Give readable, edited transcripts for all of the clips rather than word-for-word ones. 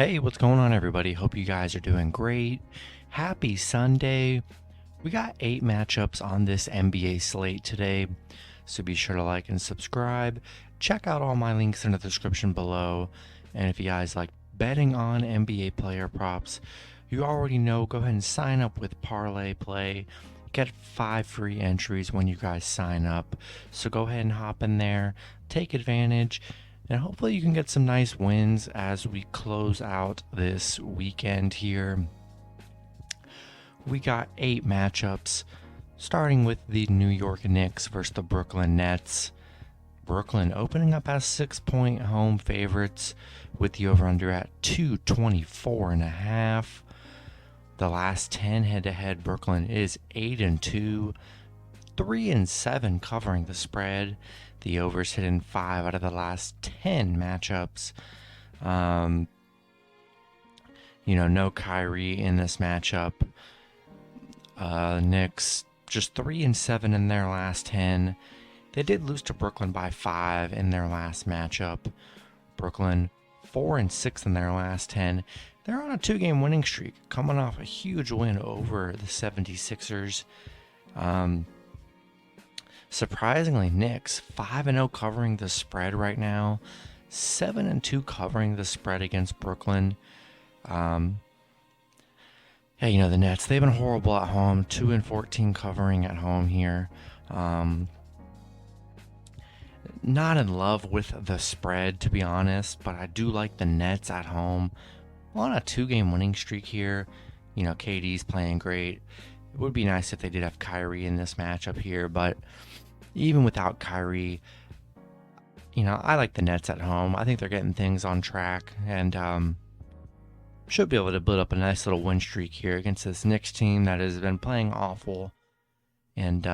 Hey, what's going on, everybody? Hope you guys are doing great. Happy Sunday. We got 8 matchups on this NBA slate today, so be sure to like and subscribe. Check out all my links in the description below. And if you guys like betting on NBA player props, you already know, go ahead and sign up with ParlayPlay. Get 5 free entries when you guys sign up. So go ahead and hop in there, take advantage. And hopefully you can get some nice wins as we close out this weekend here. We got 8 matchups, starting with the New York Knicks versus the Brooklyn Nets. Brooklyn opening up as 6-point home favorites with the over-under at 224.5. The last 10 head-to-head, Brooklyn is 8-2, 3-7 covering the spread. The overs hit in 5 out of the last 10 matchups. No Kyrie in this matchup. Knicks just 3-7 in their last 10. They did lose to Brooklyn by 5 in their last matchup. Brooklyn 4-6 in their last 10. They're on a 2-game winning streak, coming off a huge win over the 76ers. Surprisingly, Knicks 5-0 covering the spread right now, 7-2 covering the spread against Brooklyn. The Nets, they've been horrible at home, 2-14 covering at home here. Not in love with the spread, to be honest, but I do like the Nets at home. On a 2-game winning streak here, KD's playing great. It would be nice if they did have Kyrie in this matchup here, but even without Kyrie, I like the Nets at home. I think they're getting things on track and should be able to build up a nice little win streak here against this Knicks team that has been playing awful. And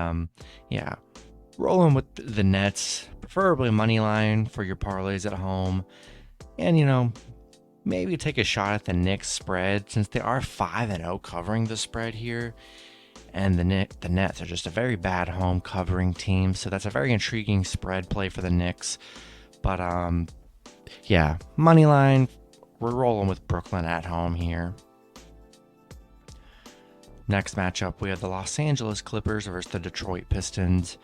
rolling with the Nets, preferably money line for your parlays at home. And maybe take a shot at the Knicks spread since they are 5-0 covering the spread here. And the Nets are just a very bad home covering team, so that's a very intriguing spread play for the Knicks. But money line, we're rolling with Brooklyn at home here. Next matchup, we have the Los Angeles Clippers versus the Detroit Pistons.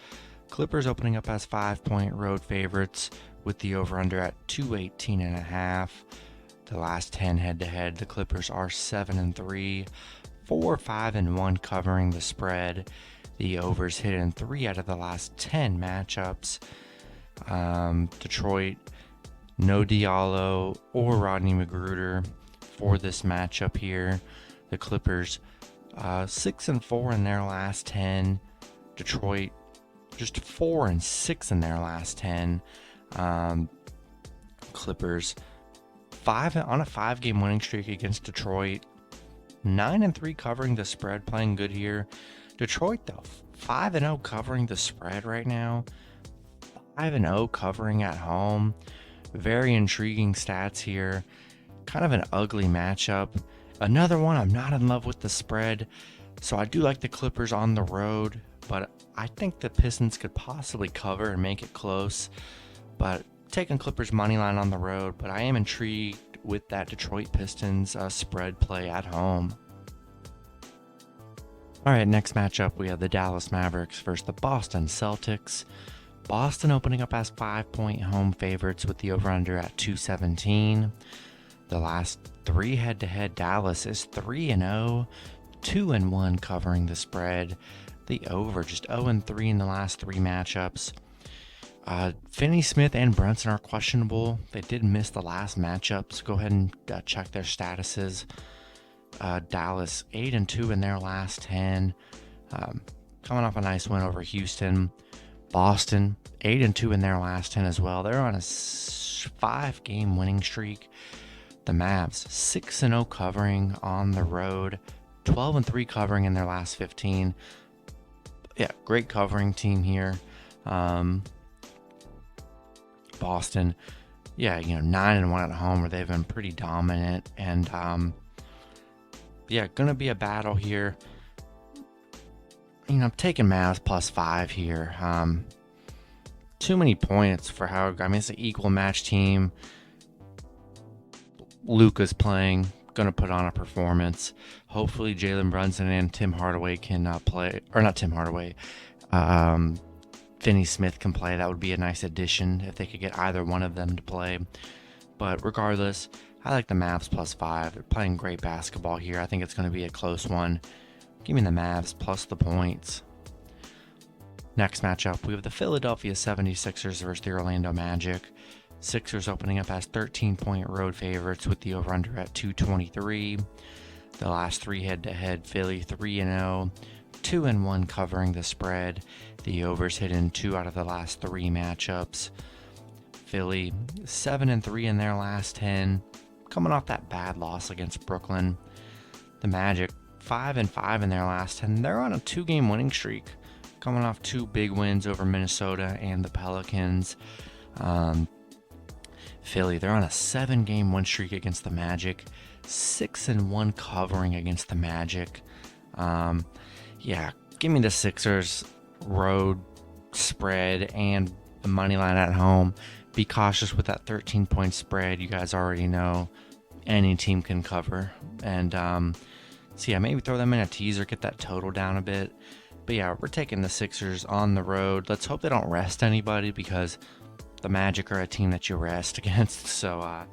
Clippers opening up as 5-point road favorites with the over-under at 218.5. The last 10 head-to-head, the Clippers are 7-3. 4-5-1 covering the spread. The overs hit in 3 out of the last 10 matchups. Detroit, no Diallo or Rodney Magruder for this matchup here. The Clippers 6-4 in their last 10. Detroit just 4-6 in their last 10. Clippers on a 5-game winning streak against Detroit. 9-3 covering the spread, playing good here. Detroit, though, 5-0 covering the spread right now. 5-0 covering at home. Very intriguing stats here. Kind of an ugly matchup. Another one, I'm not in love with the spread. So I do like the Clippers on the road. But I think the Pistons could possibly cover and make it close. But taking Clippers money line on the road. But I am intrigued with that Detroit Pistons spread play at home. All right, next matchup, we have the Dallas Mavericks versus the Boston Celtics. Boston opening up as 5-point home favorites with the over-under at 217. The last 3 head-to-head, Dallas is 3-0, 2-1 covering the spread. The over just 0-3 in the last 3 matchups. Finney-Smith and Brunson are questionable. They did miss the last matchup, so go ahead and check their statuses. Dallas 8-2 in their last 10, coming off a nice win over Houston. Boston 8-2 in their last 10 as well. They're on a 5-game winning streak. The Mavs 6-0 covering on the road, 12-3 covering in their last 15. Great covering team here. Boston, 9-1 at home, where they've been pretty dominant, and gonna be a battle here. I'm taking Mavs +5 here. Too many points for how, it's an equal match team. Luka's playing, going to put on a performance. Hopefully, Jalen Brunson and Tim Hardaway can play, or not Tim Hardaway, Finney Smith can play. That would be a nice addition if they could get either one of them to play. But regardless, I like the Mavs +5. They're playing great basketball here. I think it's going to be a close one. Give me the Mavs plus the points. Next matchup, we have the Philadelphia 76ers versus the Orlando Magic. Sixers opening up as 13-point road favorites with the over-under at 223. The last three head-to-head, Philly 3-0, 2-1 covering the spread. The overs hit in 2 out of the last 3 matchups. Philly 7-3 in their last 10, coming off that bad loss against Brooklyn. The Magic 5-5 in their last 10. They're on a 2-game winning streak, coming off 2 big wins over Minnesota and the Pelicans. Philly, they're on a 7-game win streak against the Magic, 6-1 covering against the Magic. Give me the Sixers road spread and the money line at home. Be cautious with that 13-point spread. You guys already know any team can cover. And maybe throw them in a teaser, get that total down a bit. But yeah, we're taking the Sixers on the road. Let's hope they don't rest anybody, because the Magic are a team that you rest against. So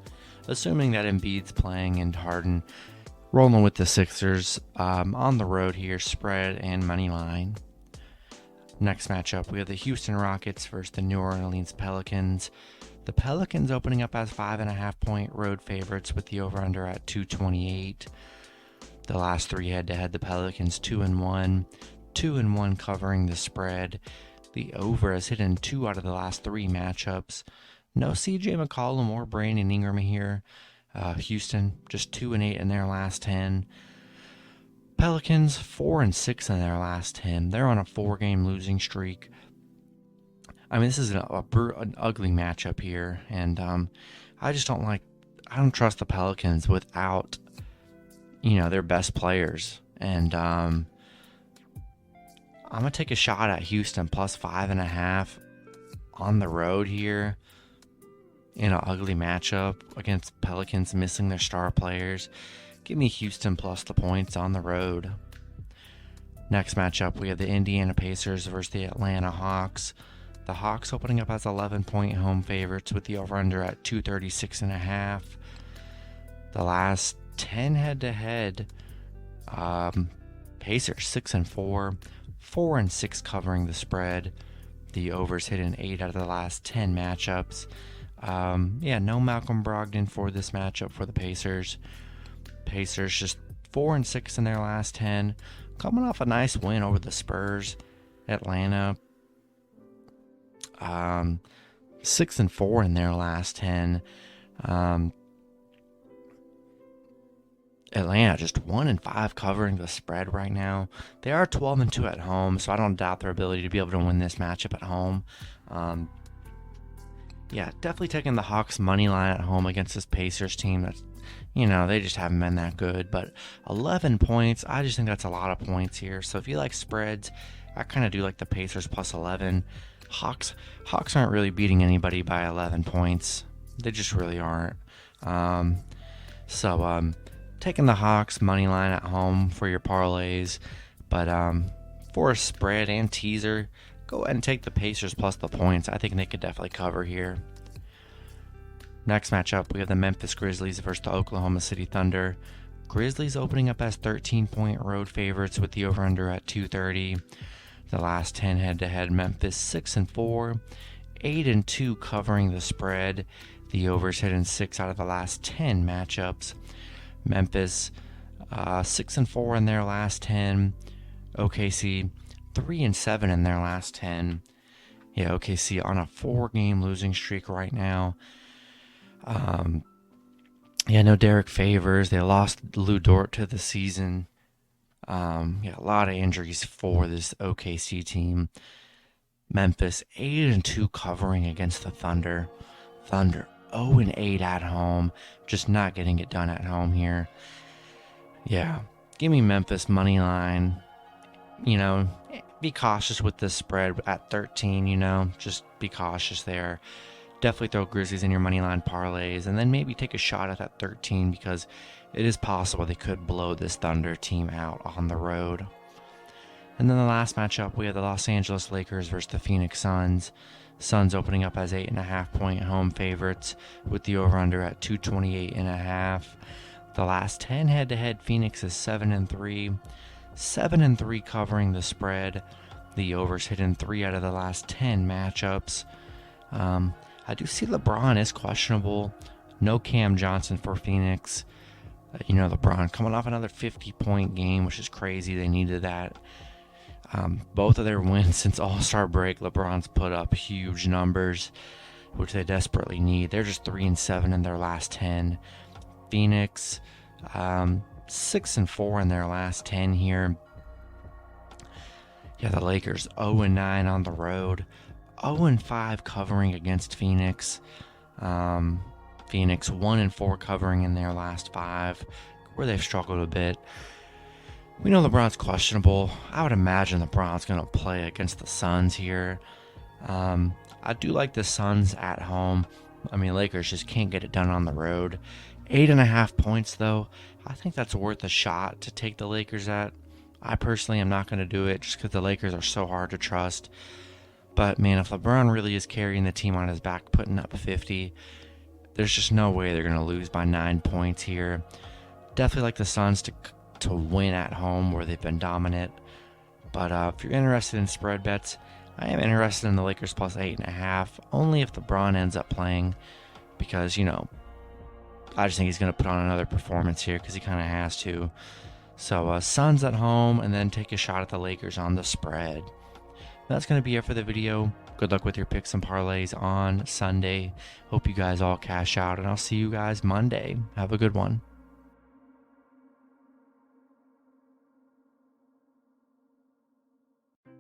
assuming that Embiid's playing and Harden, rolling with the Sixers on the road here, spread and money line. Next matchup, we have the Houston Rockets versus the New Orleans Pelicans. The Pelicans opening up as 5.5-point road favorites with the over-under at 228. The last 3 head-to-head, the Pelicans 2-1, 2-1 covering the spread. The over has hit in 2 out of the last 3 matchups. No CJ McCollum or Brandon Ingram here. Houston just 2-8 in their last 10. Pelicans 4-6 in their last 10. They're on a 4-game losing streak. I mean, this is an ugly matchup here, and I don't trust the Pelicans without, their best players. And I'm gonna take a shot at Houston plus 5.5 on the road here in an ugly matchup against Pelicans missing their star players. Give me Houston plus the points on the road. Next matchup, we have the Indiana Pacers versus the Atlanta Hawks. The Hawks opening up as 11-point home favorites with the over-under at 236.5. The last 10 head-to-head, Pacers 6-4, 4-6 covering the spread. The overs hit in 8 out of the last 10 matchups. No Malcolm Brogdon for this matchup for the Pacers. Pacers just 4-6 in their last 10, coming off a nice win over the Spurs. Atlanta 6-4 in their last 10. Atlanta just 1-5 covering the spread right now. They are 12-2 at home, so I don't doubt their ability to be able to win this matchup at home. Definitely taking the Hawks money line at home against this Pacers team that's, they just haven't been that good. But 11 points, I just think that's a lot of points here. So if you like spreads, I kind of do like the Pacers plus 11. Hawks aren't really beating anybody by 11 points. They just really aren't. Taking the Hawks money line at home for your parlays. But for a spread and teaser, go ahead and take the Pacers plus the points. I think they could definitely cover here. Next matchup, we have the Memphis Grizzlies versus the Oklahoma City Thunder. Grizzlies opening up as 13-point road favorites with the over-under at 230. The last 10 head-to-head, Memphis 6-4, 8-2 covering the spread. The overs hit in 6 out of the last 10 matchups. Memphis 6-4 in their last 10. OKC 3-7 in their last 10. OKC on a 4-game losing streak right now. No Derek Favors. They lost Lou Dort to the season. A lot of injuries for this OKC team. Memphis 8-2 covering against the Thunder. Thunder 0-8 at home. Just not getting it done at home here. Give me Memphis money line. Be cautious with this spread at 13, just be cautious there. definitely throw Grizzlies in your money line parlays, and then maybe take a shot at that 13 because it is possible they could blow this Thunder team out on the road. And then the last matchup, we have the Los Angeles Lakers versus the Phoenix Suns. Suns opening up as 8.5-point home favorites with the over-under at 228.5. The last 10 head-to-head, Phoenix is 7-3. 7-3 covering the spread. The overs hit in 3 out of the last 10 matchups. I do see LeBron is questionable. No Cam Johnson for Phoenix. LeBron coming off another 50-point game, which is crazy. They needed that. Both of their wins since All-Star break, LeBron's put up huge numbers, which they desperately need. They're just 3-7 in their last 10. Phoenix, 6-4 in their last 10 here. Yeah, the Lakers 0-9 on the road, 0-5 covering against Phoenix. Phoenix 1-4 covering in their last 5, where they've struggled a bit. We know LeBron's questionable. I would imagine LeBron's going to play against the Suns here. I do like the Suns at home. Lakers just can't get it done on the road. 8.5 points, though. I think that's worth a shot to take the Lakers at. I personally am not going to do it just because the Lakers are so hard to trust. But, man, if LeBron really is carrying the team on his back, putting up 50, there's just no way they're going to lose by 9 points here. Definitely like the Suns to win at home where they've been dominant. But if you're interested in spread bets, I am interested in the Lakers plus 8.5, only if LeBron ends up playing, because, I just think he's going to put on another performance here because he kind of has to. So Suns at home, and then take a shot at the Lakers on the spread. That's going to be it for the video. Good luck with your picks and parlays on Sunday. Hope you guys all cash out, and I'll see you guys Monday. Have a good one.